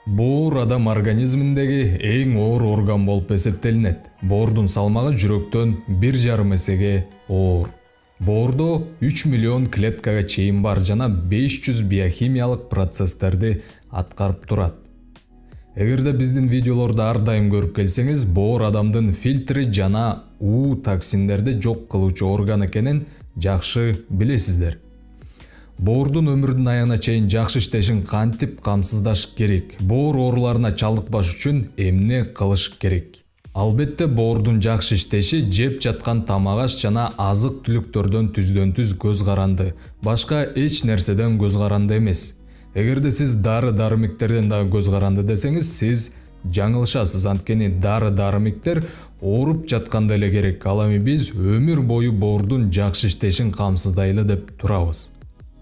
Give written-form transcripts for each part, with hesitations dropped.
Боор адам организминдеги эң оор орган болуп эсептелинет. Боордун салмагы жүрөктөн 1,5 эсеге оор. Боордо 3 миллион клеткага чейин бар жана 500 биохимиялык процесстерди аткарып турат. Эгерде биздин видеолорду ар дайым көрүп келсеңиз, боор адамдын фильтри жана токсиндерди жок кылуучу орган экенин жакшы билесиздер. Боордун өмүрүнүн аягына чейин жакшы иштешин кантип камсыздаш керек? Боор ооруларына чалдыкпаш үчүн эмне кылыш керек? Албетте, боордун жакшы иштеши жеп жаткан тамак аш жана азык түлүктөрдөн түздөн-түз көз каранды. Башка эч нерседен көз каранды эмес. Эгерде сиз дары-дарымиктерден дагы көз каранды десеңиз, сиз жаңылышасыз. Анткени дары-дарымиктер ооруп жатканда эле керек. Ал эми биз өмүр бою боордун жакшы иштешин камсыздайлы деп турабыз.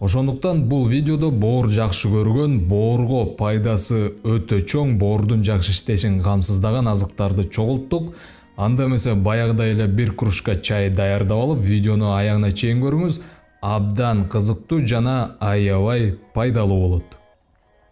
Ошондуктан бул видеодо боор жакшы көргөн, боорго пайдасы өтө чоң, боордун жакшы иштешин камсыздаган азыктарды чогулттук. Анда эмесе баягыдай эле бир кружка чай даярдап алып, видеону аягына чейин көрүңүз. Абдан кызыктуу жана аябай пайдалуу болот.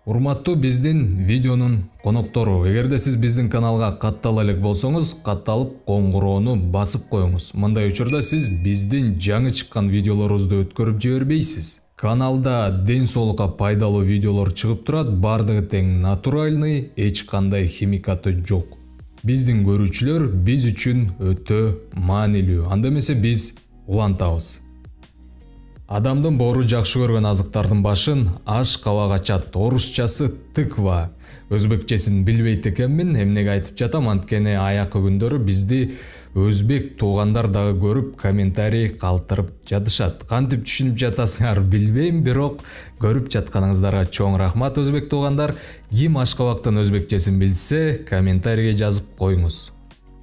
Урматтуу биздин видеонун коноктору, эгерде сиз биздин каналга каттала элек болсоңуз, катталып коңгуроону басып коюңуз. Мындай учурда сиз биздин жаңы чыккан видеолорубузду өткөрүп жибербейсиз. Каналда ден соолукка пайдалуу видеолор чыгып турат, бардыгы тең натуральный, эч кандай химикаты жок. Биздин көрүүчүлөр биз үчүн өтө маанилүү. Анда эмесе биз улантабыз. Адамдын боору жакшы көргөн азыктардын башын аш кабак ачат. Орусчасы тыква. Өзбекчесин билбейт экенмин, эмнеге айтып жатам, анткени аякы күндөрү бизди өзбек туугандар дагы көрүп комментарий калтырып жатышат. Кантип түшүнүп жатасыңар билбейм, бирок көрүп жатканыңыздарга чоң рахмат өзбек туугандар. Ким ашкабактын өзбекчесин билсе, комментарийге жазып коюңуз.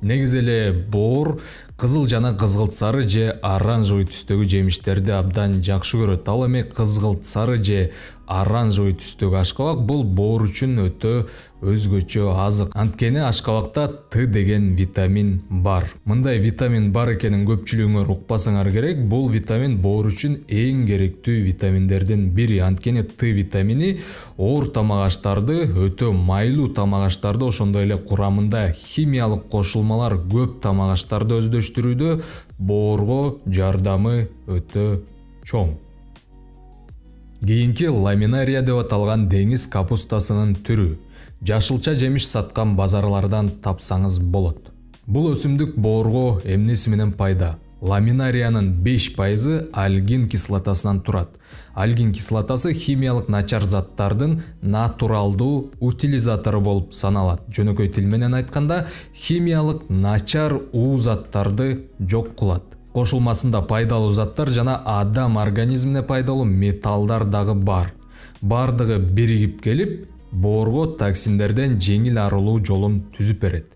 Негизи эле боор кызыл жана кызгылт сары же оранжевый түстөгү жемиштерди абдан жакшы көрөт. Ал эми кызгылт сары же оранжевый түстөгү ашкабак бул боор үчүн өтө өзгөчө азык. Анткени ашкабакта Т деген витамин бар. Мындай витамин бар экенин көпчүлүгүңөр укпасаңар керек. Бул витамин боор үчүн эң керектүү витаминдердин бири. Анткени Т витамини оор тамак аштарды, өтө майлуу тамак аштарды, ошондой эле курамында химиялык кошулмалар көп тамак аштарды өздөштүрүүдө боорго жардамы өтө чоң. Кийинки ламинария деп аталган деңиз капустасынын түрү. Жашылча жемиш саткан базарлардан тапсаңыз болот. Бул өсүмдүк боорго эмнеси менен пайда? Ламинариянын 5% альгин кислотасынан турат. Альгин кислотасы химиялык начар заттардын натуралдуу утилизатору болуп саналат. Жөнөкөй тил менен айтканда, химиялык начар заттарды жок кылат. Кошулмасында пайдалуу заттар жана адам организмине пайдалуу металлдар дагы бар. Бардыгы биригип келип, боорго токсиндерден жеңил арылуу жолун түзүп берет.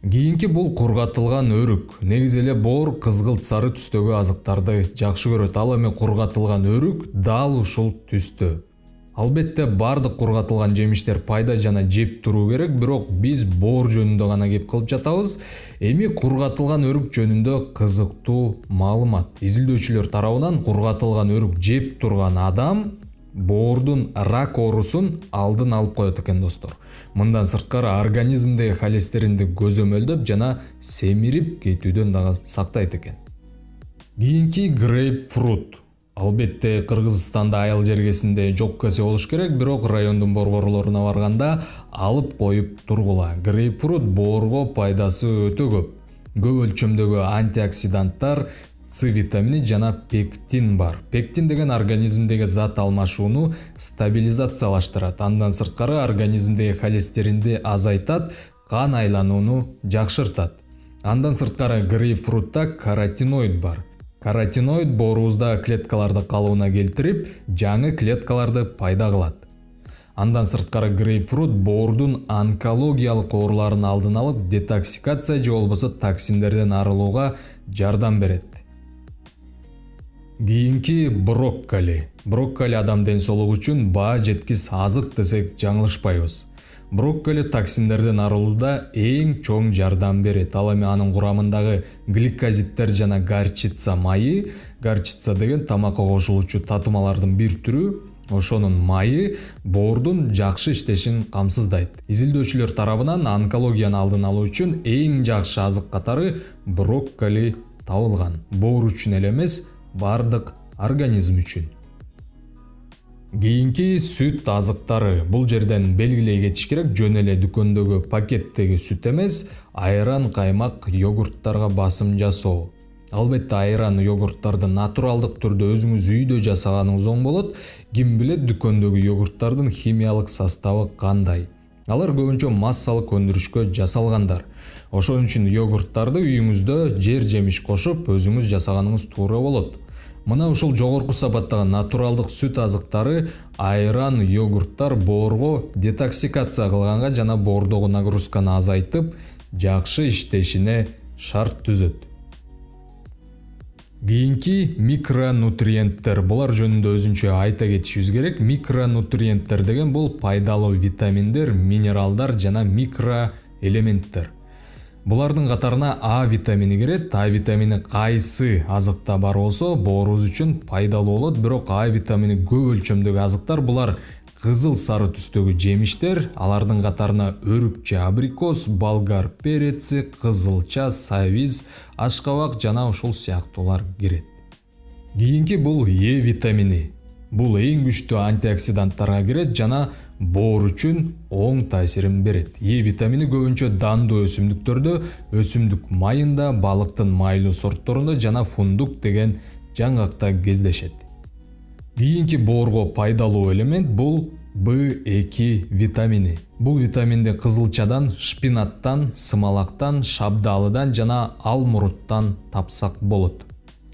Кийинки бул кургатылган өрүк. Негизи эле боор кызгылт сары түстөгү азыктарды жакшы көрөт. Ал эми кургатылган өрүк дал ушул түстө. Албетте бардык кургатылган жемиштер пайда жана жеп туруу керек, бирок биз боор жөнүндө гана кеп кылып жатабыз. Эми кургатылган өрүк жөнүндө кызыктуу маалымат. Изилдөөчүлөр тарабынан кургатылган өрүк жеп турган адам боордун рак оорусун алдын алып коет экен достор. Мындан сырткары организмдеги холестеринди көзөмөлдөп жана семирип кетүүдөн дагы сактайт экен. Кийинки грейпфрут. Албетте Кыргызстанда айыл жергесинде жок кесе болуш керек, бирок райондун борборлоруна барганда алып коюп тургула. Грейпфрут боорго пайдасы өтө көп. Көп өлчөмдөгү антиоксиданттар, С витамини жана пектин бар. Пектин деген организмдеги зат алмашууну стабилизациялаштырат. Андан сырткары организмдеги холестеринди азайтат, кан айланууну жакшыртат. Андан сырткары грейпфрутта каротиноид бар. Каротиноид боорубузда клеткаларды калыбына келтирип, жаңы клеткаларды пайда кылат. Андан сырткары грейпфрут боордун онкологиялык ооруларын алдын алып, детоксикация же болбосо токсиндерден арылууга жардам берет. Кийинки брокколи. Брокколи адам ден соолугу үчүн баа жеткис азык десек жаңылышпайбыз. Брокколи токсиндерден арылууда эң чоң жардам берет. Ал эми анын курамындагы гликозиттер жана горчица майы, горчица деген тамакка кошулуучу татымалардын бир түрү, Ошонун майы боордун жакшы иштешин камсыздайт. Изилдөөчүлөр тарабынан онкологияны алдын алуу үчүн эң жакшы азык катары брокколи табылган. Боор үчүн эле эмес, бардык организм үчүн. Кийинки сүт азыктары. Бул жерден белгилей кетиш керек, жөн эле дүкөндөгү пакеттеги сүт эмес, айран, каймак, йогурттарга басым жасоо. Албетте айран, йогурттарды натуралдык түрдө өзүңүз үйдө жасаганыңыз оң болот. Ким билет дүкөндөгү йогурттардын химиялык составы кандай? Алар көбүнчө массалык өндүрүшкө жасалгандар. Ошон үчүн йогурттарды үйүңүздө жер жемиш кошуп, өзүңүз жасаганыңыз туура болот. Мына ушул жогорку сапаттагы натуралдык сүт азыктары айран, йогурттар боорго детоксикация кылганга жана боордогу нагрузканы азайтып, жакшы иштешине шарт түзөт. Кийинки микронутриенттер. Булар жөнүндө өзүнчө айта кетишибиз керек. Микронутриенттер деген бул пайдалуу витаминдер, минералдар жана микроэлементтер. Булардын катарына А витамини кирет. А витамини кайсы азыкта бар болсо, боорубуз үчүн пайдалуу болот. Бирок А витамини көп өлчөмдөгү азыктар булар кызыл сары түстөгү жемиштер. Алардын катарына өрүкчө, абрикос, болгар переци, кызылча, савиз, ашкабак жана ушул сыяктуулар кирет. Кийинки бул Е витамини. Бул эң күчтүү антиоксиданттарга кирет жана боор үчүн оң таасирин берет. Е витамини көбүнчө дандуу өсүмдүктөрдө, өсүмдүк майында, балыктын майлуу сортторунда жана фундук деген жаңгакта кездешет. Кийинки боорго пайдалуу элемент бул В2 витамини. Бул витаминди кызылчадан, шпинаттан, сымалактан, шабдалыдан жана алмуруттан тапсак болот.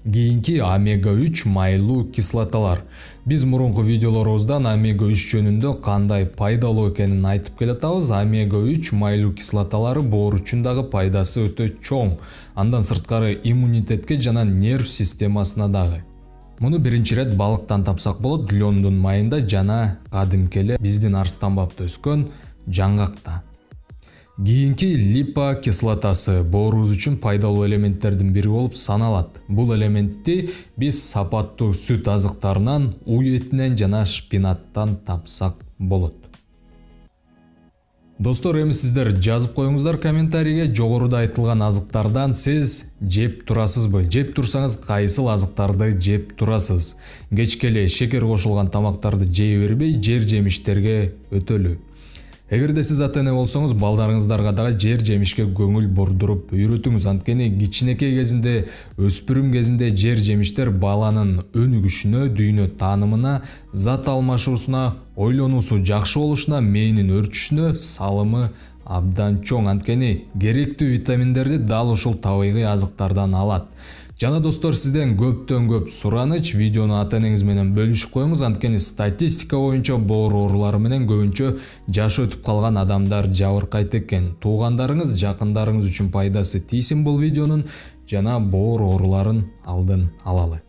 Кийинки омега-3 майлуу кислоталар. Биз мурунку видеолорубуздан омега-3 жөнүндө кандай пайдалуу экенин айтып келатабыз. Омега-3 майлуу кислоталары боор үчүн дагы пайдасы өтө чоң. Андан сырткары иммунитетке жана нерв системасына дагы. Муну биринчи ирет балыктан тапсак болот, лёндун майында жана кадимкеле биздин арстанбапта өскөн жаңгакта. Кийинки липа кислотасы боорубуз үчүн пайдалуу элементтердин бири болуп саналат. Бул элементти биз сапаттуу сүт азыктарынан, уй этинен жана шпинаттан тапсак болот. Достор, эми сиздер жазып коюңуздар комментарийге, жогоруда айтылган азыктардан сиз жеп турасызбы? Жеп турсаңыз кайсыл азыктарды жеп турасыз? Кечке эле шекер кошулган тамактарды жей бербей, жер жемиштерге өтөлү. Эгерде сиз ата-эне болсоңуз, балдарыңыздарга дагы жер жемишке көңүл бурдуруп үйрөтүңүз. Анткени кичинекей кезинде, өспүрүм кезинде жер жемиштер баланын өнүгүшүнө, дүйнө таанымына, зат алмашуусуна, ойлонуусу жакшы болушуна, мээнин өрчүшүнө салымы абдан чоң. Анткени керектүү витаминдерди дал ушул табигый азыктардан алат. Жана достор, сизден көптөн көп сураныч, видеону ата-энеңиз менен бөлүшүп коюңуз. Анткени статистика боюнча боор оорулары менен көбүнчө жашы өтүп калган адамдар жабыркайт экен. Туугандарыңыз, жакындарыңыз үчүн пайдасы тийсин бул видеонун жана боор ооруларын алдын алалы.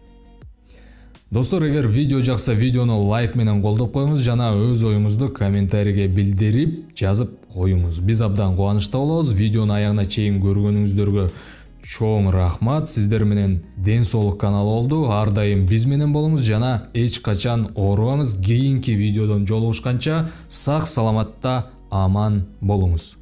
Достор, эгер видео жакса, видеону лайк менен колдоп коюңуз жана өз оюңузду комментарийге билдирип жазып коюңуз. Биз абдан кубанычта болобуз. Видеону аягына чейин көргөнүңүздөргө чоң рахмат. Сиздер менен Ден соолук каналы болду. Ар дайым биз менен болуңуз жана эч качан оорубаңыз. Кийинки видеодон жолугушканча сак саламатта аман болуңуз.